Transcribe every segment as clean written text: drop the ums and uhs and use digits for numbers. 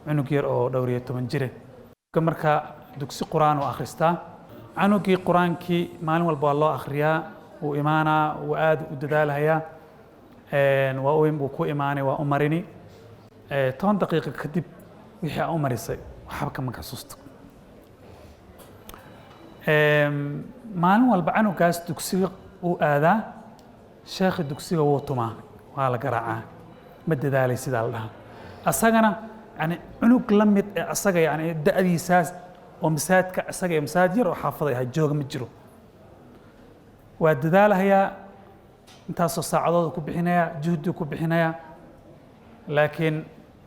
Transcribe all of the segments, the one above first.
cunug yar oo dhowr iyo 10 jir marka dugsi quraan oo akhristaa canugii quraankii maalin walba waa loo akhriyaa uu imaanaa uu aad u dadaalaya waa uu ku imaanay waa u marini 10 daqiiqo kadib wixii aan u marisay waxba kama xasuusto maalin walba canugaas dugsiga uu aadaa sheekhi dugsiga wuu tumaa waa la garaacaa ma dadaalay sidaa la dhahaa asagana yani cunug la mid asaga yani da'diisaas oo masaajidka asaga ee masaajid yar oo xaafaday ah jooga ma jiro waa dadaalahayaa intaasoo saacadooda ku bixinaya juhdi ku bixinaya laakiin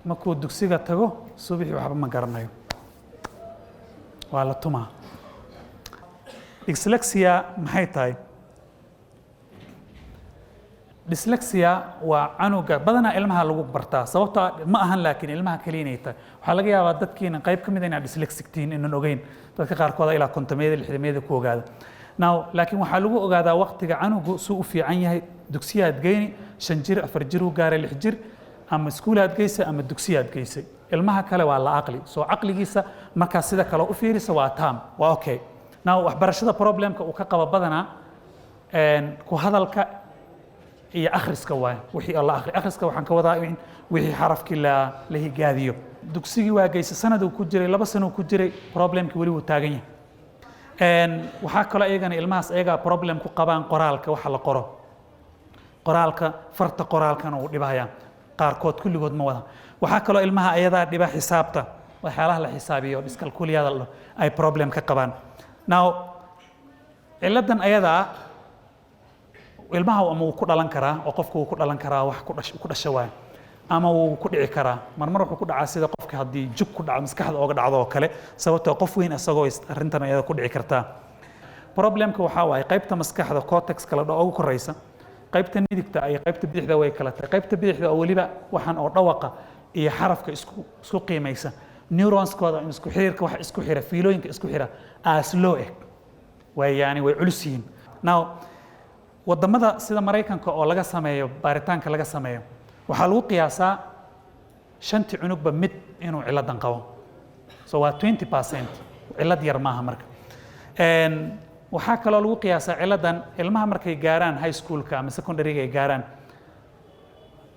markuu dugsiga tago subaxii waxba ma garanayo waa la tumaa dyslexia maxay tahay dyslexia waa canuga badanaa ilmaha lagu bartaa sababtoo ma ahan laakiin ilmaha kaliya inay tahay waxaa laga yaabaa dadkiina qayb ka mid ah inay dyslexic tihiin inaan ogeyn dadka qaarkood ilaa 50 60 ku ogaada now laakiin waxaa lagu ogaadaa waqtiga canugu suu u fiican yahay dugsiyaad geyni 5 jir 4 jir uu gaaray 6 jir ama iskuulaad geysay ama dugsiyaad geysay ilmaha kale waa la aqli soo aqligiisa markaa sida kale u fiirisa waa tam waa okay now waxbarashada problemka uu ka qabo badanaa ku hadalka iyo akhriska waay wixii alla akhriska waxaan ka wadaa in wixii xarafkii la higaadiyo dugsigii waa geysay sanad uu ku jiray 2 sano ku jiray problemkii wali uu taagan yahay waxaa kale ayagana ilmahaas ayaga problem ku qabaan qoraalka waxa la qoro qoraalka farta qoraalkana uu dhibaya qaarkood kulligood ma wada waxaa kale ilmaha ayadaa dhiba xisaabta waxyaalaha la xisaabiyo dyscalculiyada ay problem ka qabaan now ciladan ayadaa ilmaha ama uu ku dhalan karaa oo qofku uu ku dhalan karaa wax ku dhashay waay ama uu ku dhici karaa marmar wuxuu ku dhacaa sida qofka haddii jug ku dhaco maskaxda ooga dhacdo oo kale sababtoo qof weyn asagoo arrintan ayada ku dhici kartaa problemka waxaa waaye qaybta maskaxda cortex kala ugu koraysa qaybta midigta iyo qaybta bidixda way kala tahay qaybta bidixda oo waliba waxaan oo dhawaqa iyo xarafka isku qiimaysa neuronskooda isku xiriirka wax isku xira fiilooyinka isku xira slow way yani way culus yihiin now wadamada sida Mareykanka oo laga sameeyo baaritaanka laga sameeyo waxaa lagu qiyaasaa 5 cunugba mid inuu ciladan qabo so waa 20% cilad yar maaha marka waxaa kaloo lagu qiyaasaa ciladan ilmaha markay gaaraan high schoolka ama secondary-ga ay gaaraan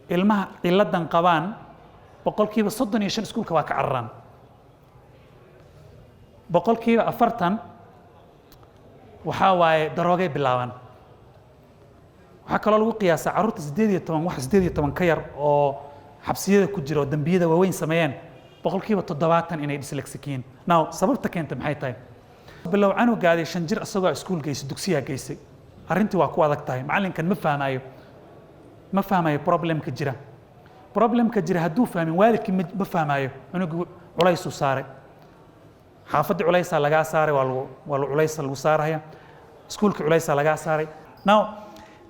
ilmaha ciladan qabaan boqolkiiba 35 iskuulka waa ka cararaan boqolkiiba 40 waxaa waaye daroogay bilaabaan waxaa kaloo lagu qiyaasaa carruurta 18 ka yar oo xabsiyada ku jira oo dambiyada waaweyn sameeyeen boqolkiiba 70 inay dyslexic yihiin now sababta keenta maxay tahay bilow canugaadii 5 jir asagoo iskuul geysay dugsiyaa geysay arrintii waa ku adag tahay macalinkan ma fahmayo problemka jira hadduu fahmin waalidkii ma fahmayo cunugu culays u saaray xaafadii culaysaa lagaa saaray waa culays lagu saaraya iskuulka culaysaa lagaa saaray now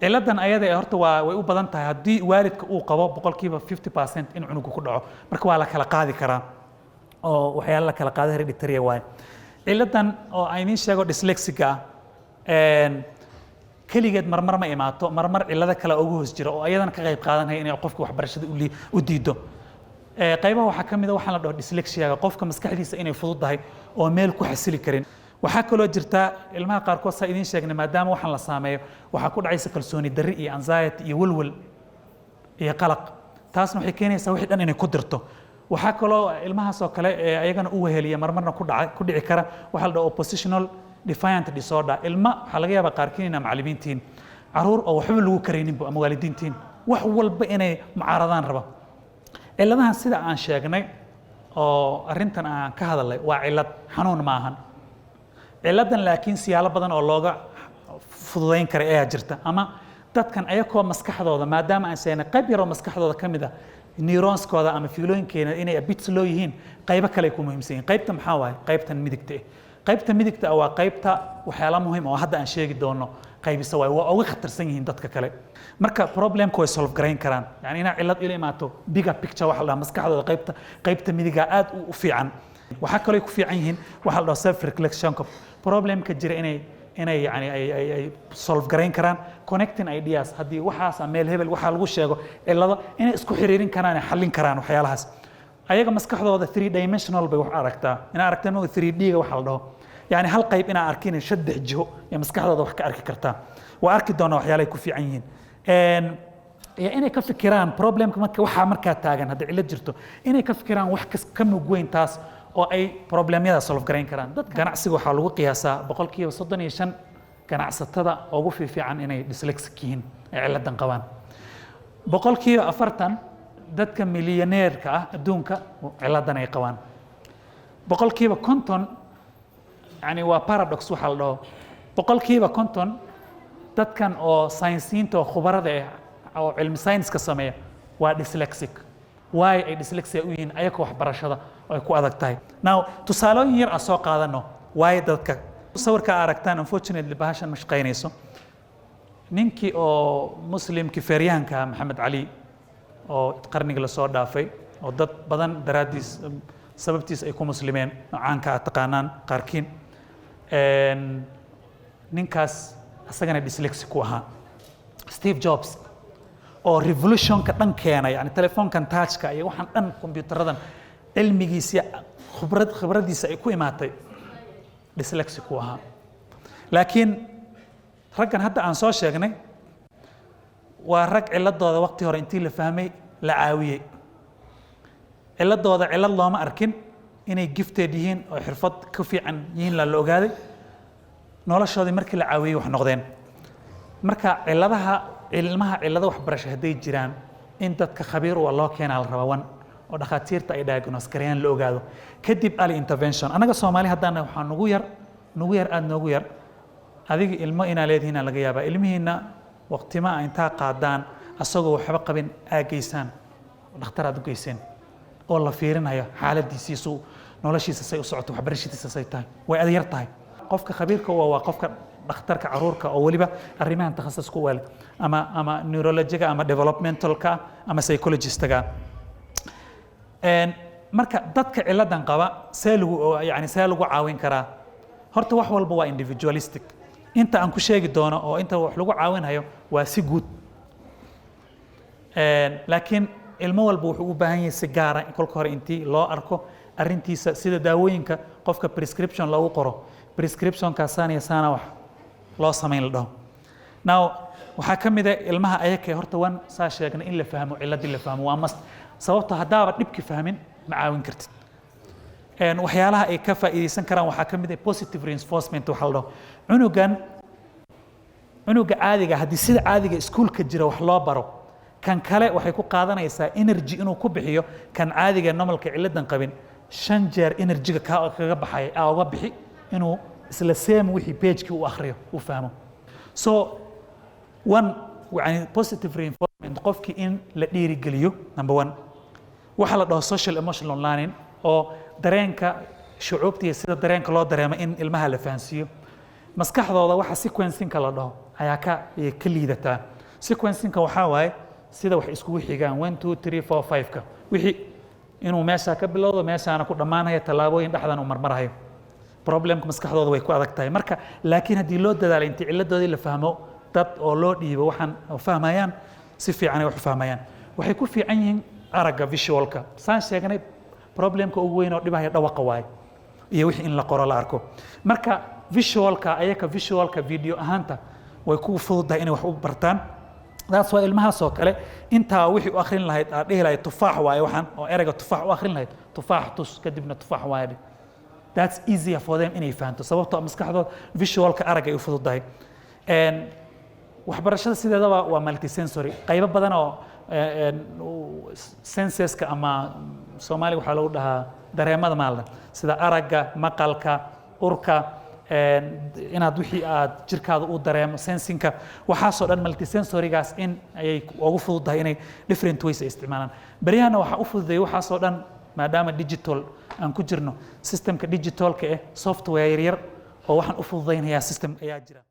ciladan ayada horta way u badan tahay haddii waalidka uu qabo boqolkiiba 50% in cunugu ku dhaco marka waa la kala qaadi karaa oo waxyaalo la kala qaada hereditary waay ciladan oo ayniin sheego dyslexiga keligeed marmar ma imaato marmar cilado kale ugu hoos jira oo ayadana ka qayb qaadanaya inay qofka waxbarashada u diido qaybaha waxaa ka mid ah waxaan la dhaho dyslexiaga qofka maskaxdiisa inay fududahay oo meel ku xasili karin waxaa kaloo jirta ilmaha qaarkood saa idiin sheegnay maadaama waxaan la saameeyo waxaa ku dhacaysa kalsooni darri iyo anxiety iyo walwal iyo qalaq taasna waxay keenaysaa wixii dhan inay ku dirto waxaa kaloo ilmahaas oo kale ayagana u weheliya marmarna ku dhici kara waxaa la dhaho oppositional defiant disorder ilma waxaa laga yaabaa qaarkiin inaa macallimiintiin caruur oo waxba lagu karayninba ama waalidiintiin wax walba inay mucaaradaan raba ciladahan sida aan sheegnay oo arrintan aan ka hadalay waa cilad xanuun maahan ciladan laakiin siyaalo badan oo looga fududayn kara ayaa jirta ama dadkan ayakoo maskaxdooda maadaama aan sheegnay qayb yaroo maskaxdooda ka mid ah neuronskooda ama fiilooyinkeena inay a bit slow yihiin qaybo kale ku muhiimsan yihiin qaybta maxaa waaye qaybtan midigta qaybta midigta waa qaybta waxyaalo muhiim oo hadda aan sheegi doono qaybisa waay waa uga khatarsan yihiin dadka kale marka problemku way solve garayn karaan yani inaa cilad ila imaato bigger picture waxa la dhahaa maskaxdooda qaybta midiga aad u fiican waxaa kaloo ku fiican yihiin waxa la dhahaa self reflection problemka jira inay yani ay solve garayn karaan connecting ideas haddii waxaas meel hebel waxa lagu sheego cilado inay isku xiriirin karaan xallin karaan waxyaalahaas ayaga maskaxdooda 3 dimensional bay wax aragtaa ina aragtaa ma 3D ga waxa la dhaho yani hal qayb ina arkin 3 jiho ee maskaxdooda wax ka arki kartaa waa arki doona waxyaalo ay ku fiican yihiin inay ka fikiraan problemka waxa markaa taagan hadda cilad jirto inay ka fikiraan wax ka mug weyn taas oo ay problemyada solve gareyn karaan dad ganacsiga waxa lagu qiyaasaa 35% ganacsatada ugu fiican inay dyslexic yihiin ay ciladan qabaan 40% dadka milyaneerka ah adduunka ciladan ay qabaan 50% yani waa paradox waxa la dhaho 50% dadkan oo saynsiinta oo khubarada ah oo cilmi sayniska sameeya waa dyslexic why ay dyslexia u yihiin ayaka waxbarashada ay ku adag tahay now tusaalooyin yar aan soo qaadano why dadka sawirka aragtaan unfortunately bahashan ma shaqaynayso ninkii oo muslimkii feeryahanka maxamed cali oo qarniga la soo dhaafay oo dad badan daraadiis sababtiis ay ku muslimeen caanka taqaanaan qaarkiin ninkaas asagana dyslexic ku ahaa Steve Jobs oo revolution ka dhan keenay yani telefoonkan touchka iyo waxaan dhan kombiyuutaradan cilmigiisa khibradiisa ay ku imaatay dyslexic ku ahaa laakiin raggan hadda aan soo sheegnay waa rag ciladooda waqti hore intii la fahmay la caawiyay ciladooda cilad looma arkin inay gifted yihiin oo xirfad ka fiican yihiin la ogaaday noloshoodii markii la caawiyay wax noqdeen marka ciladaha ilmaha cilada waxbarasho haday jiraan in dadka khabiir oo loo keenaa la rabaa oo dhakhaatiirta ay diagnose gareeyaan la ogaado kadib early intervention anaga Soomaali hadana waxa nugu yar aad nugu yar adiga ilmo ina leedihiin laga yaabaa ilmihiina waqtima inta qaadaan asagoo waxba qabin aageysan dhakhtarad u geyseen oo la fiirinayo xaaladiisa noloshiisa say u socoto waxbarashadiisa say tahay way aad yar tahay qofka khabiirka waa qofka dhakhtarka caruurka oo waliba arrimahan takhasus ku wal ama neurologiga ama developmentalka ama psychologistaga marka dadka ciladan qaba see lagu caawin karaa horta wax walba waa individualistic inta aan ku sheegi doono oo inta wax lagu caawinayo waa si guud laakiin ilmo walba wuxuu u baahan yahay si gaar ah kolka hore intii loo arko arrintiisa sida daawooyinka qofka prescription loogu qoro prescription ka saana wax loo sameyn la dhaho now waxa kamid ah ilmaha ayaka horta waan saa sheegnay in la fahmo ciladii la fahmo waa mast sababta hadaaba dhibki fahmin ma caawin kartid waxyaalaha ay ka faa'iideysan karaan waxa kamid ah positive reinforcement waxa la dhaho cunuga caadiga hadii sida caadiga iskuulka jira wax loo baro kan kale waxay ku qaadanaysaa energy inuu ku bixiyo kan caadiga normalka ciladan qabin 5 jeer energy-ga kaga baxay uga bixi inuu isla same wixii page-ki uu akhriyo uu fahmo so one يعني positive reinforcement qofkii in la dhiirigeliyo number 1 waxa la dhaho social emotional learning oo dareenka shucuubtiisa sida dareenka loo dareemo in ilmaha la fahansiiyo maskaxdooda waxa sequencing la dhaho ayaa ka liidata sequencing waxa waaye sida wax isku xigaan 1 2 3 4 5 ka wixii inuu meesha ka bilowdo meeshaana ku dhamaanayo talaabooyin dhaxdan uu marmarayo problemka maskaxdooda way ku adag tahay marka laakiin hadii loo dadaalo intii ciladoodii la fahmo dad oo loo dhiibo waxaan fahmayaan si fiican ay wax fahmayaan waxay ku fiican yihiin aragga visualka saan sheegnay problemka ugu weyn oo dhibaya dhawaqa waay iyo wixii in la qoro la arko marka visualka video ahaanta way ku fududahay inay wax u bartaan that's why ilmaha soo kale inta wixii u akhrin lahayd aad dhihi lahayd tufaax waay waxaan oo erayga tufaax u akhrin lahayd tufaax tus kadibna tufaax waay that's easier for them inay fahanto sababtoo maskaxdooda visualka aragga ay u fududahay waxbarashada sideedaba waa multisensory qaybo badan oo senseska ama Soomaaliga waxa lagu dhahaa dareemada maalda sida aragga maqalka urka inaad wixii aad jirkaada u dareemo sensingka waxa soo dhan multisensorygaas in ay ugu fududahay inay different ways ay isticmaalaan bariyana waxa u fududeeyay waxa soo dhan maadaama digital aan ku jirno systemka digitalka software yar oo waxaan u fududeynaya system ayaa jira